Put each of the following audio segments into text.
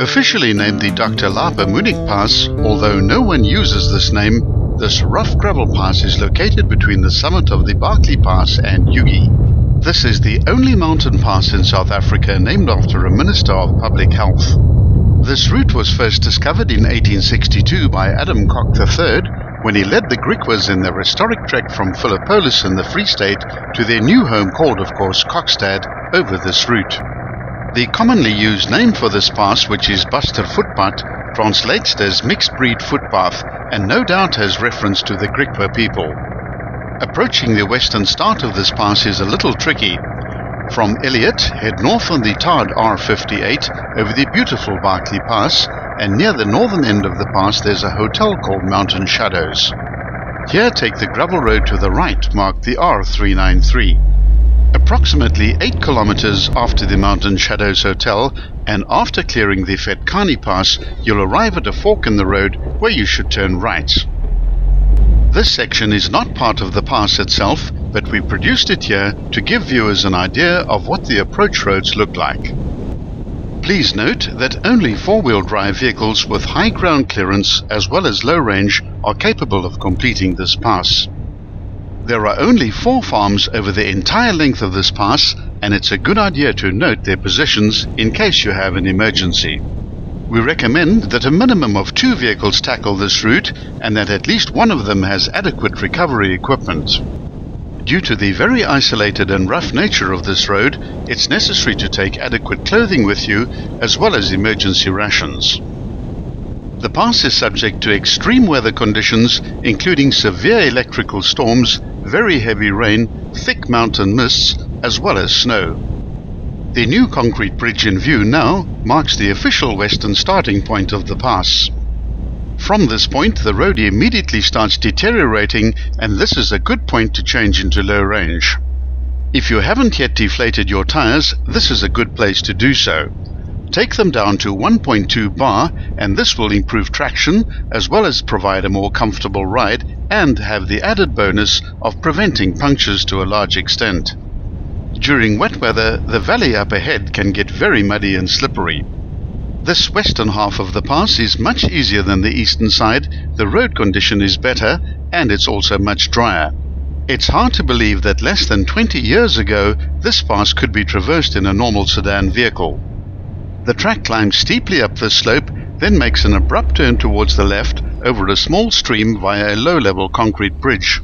Officially named the Dr. L.A.P.A Munich Pass, although no one uses this name, this rough gravel pass is located between the summit of the Barkley Pass and Ugie. This is the only mountain pass in South Africa named after a Minister of Public Health. This route was first discovered in 1862 by Adam Kok III when he led the Griquas in their historic trek from Philippolis in the Free State to their new home called, of course, Kokstad, over this route. The commonly used name for this pass, which is Bastervoetpad, translates as mixed breed footpath and no doubt has reference to the Griqua people. Approaching the western start of this pass is a little tricky. From Elliot, head north on the tarred R58 over the beautiful Barkley Pass, and near the northern end of the pass there's a hotel called Mountain Shadows. Here take the gravel road to the right, marked the R393. Approximately 8 kilometers after the Mountain Shadows Hotel, and after clearing the Fetkani Pass, you'll arrive at a fork in the road where you should turn right. This section is not part of the pass itself, but we produced it here to give viewers an idea of what the approach roads look like. Please note that only four-wheel drive vehicles with high ground clearance as well as low range are capable of completing this pass. There are only 4 farms over the entire length of this pass, and it's a good idea to note their positions in case you have an emergency. We recommend that a minimum of 2 vehicles tackle this route and that at least one of them has adequate recovery equipment. Due to the very isolated and rough nature of this road, it's necessary to take adequate clothing with you as well as emergency rations. The pass is subject to extreme weather conditions, including severe electrical storms, very heavy rain, thick mountain mists, as well as snow. The new concrete bridge in view now marks the official western starting point of the pass. From this point, the road immediately starts deteriorating, and this is a good point to change into low range. If you haven't yet deflated your tires, this is a good place to do so. Take them down to 1.2 bar, and this will improve traction as well as provide a more comfortable ride and have the added bonus of preventing punctures to a large extent. During wet weather, the valley up ahead can get very muddy and slippery. This western half of the pass is much easier than the eastern side, the road condition is better, and it's also much drier. It's hard to believe that less than 20 years ago, this pass could be traversed in a normal sedan vehicle. The track climbs steeply up this slope, then makes an abrupt turn towards the left over a small stream via a low-level concrete bridge.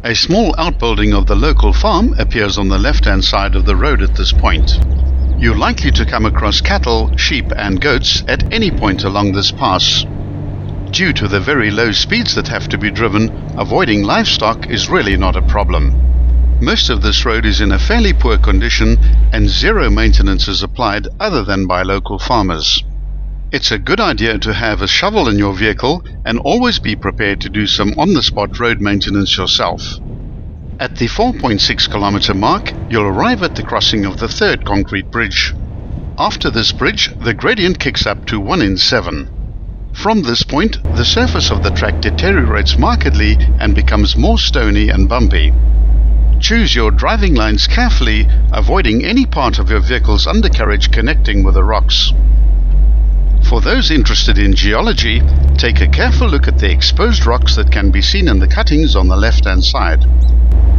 A small outbuilding of the local farm appears on the left-hand side of the road at this point. You're likely to come across cattle, sheep and goats at any point along this pass. Due to the very low speeds that have to be driven, avoiding livestock is really not a problem. Most of this road is in a fairly poor condition and zero maintenance is applied other than by local farmers. It's a good idea to have a shovel in your vehicle and always be prepared to do some on-the-spot road maintenance yourself. At the 4.6 kilometer mark, you'll arrive at the crossing of the third concrete bridge. After this bridge, the gradient kicks up to 1 in 7. From this point, the surface of the track deteriorates markedly and becomes more stony and bumpy. Choose your driving lines carefully, avoiding any part of your vehicle's undercarriage connecting with the rocks. For those interested in geology, take a careful look at the exposed rocks that can be seen in the cuttings on the left-hand side.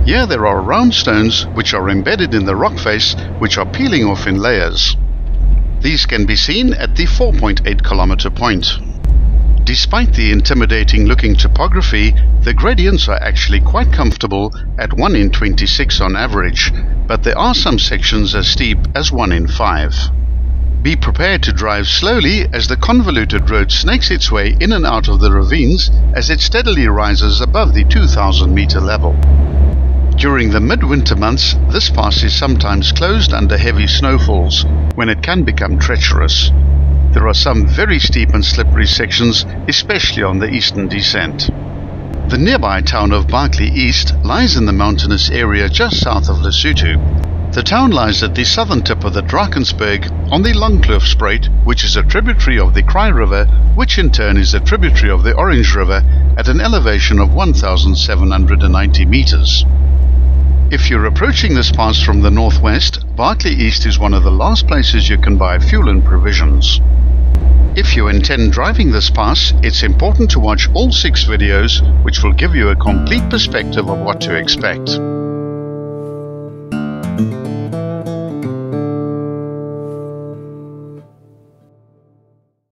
Here there are round stones which are embedded in the rock face, which are peeling off in layers. These can be seen at the 4.8 kilometer point. Despite the intimidating looking topography, the gradients are actually quite comfortable at 1 in 26 on average, but there are some sections as steep as 1 in 5. Be prepared to drive slowly as the convoluted road snakes its way in and out of the ravines as it steadily rises above the 2,000 meter level. During the midwinter months, this pass is sometimes closed under heavy snowfalls, when it can become treacherous. There are some very steep and slippery sections, especially on the eastern descent. The nearby town of Barkley East lies in the mountainous area just south of Lesotho. The town lies at the southern tip of the Drakensberg on the Langkloofspruit, which is a tributary of the Kraai River, which in turn is a tributary of the Orange River at an elevation of 1,790 meters. If you're approaching this pass from the northwest, Barkley East is one of the last places you can buy fuel and provisions. If you intend driving this pass, it's important to watch all 6 videos, which will give you a complete perspective of what to expect.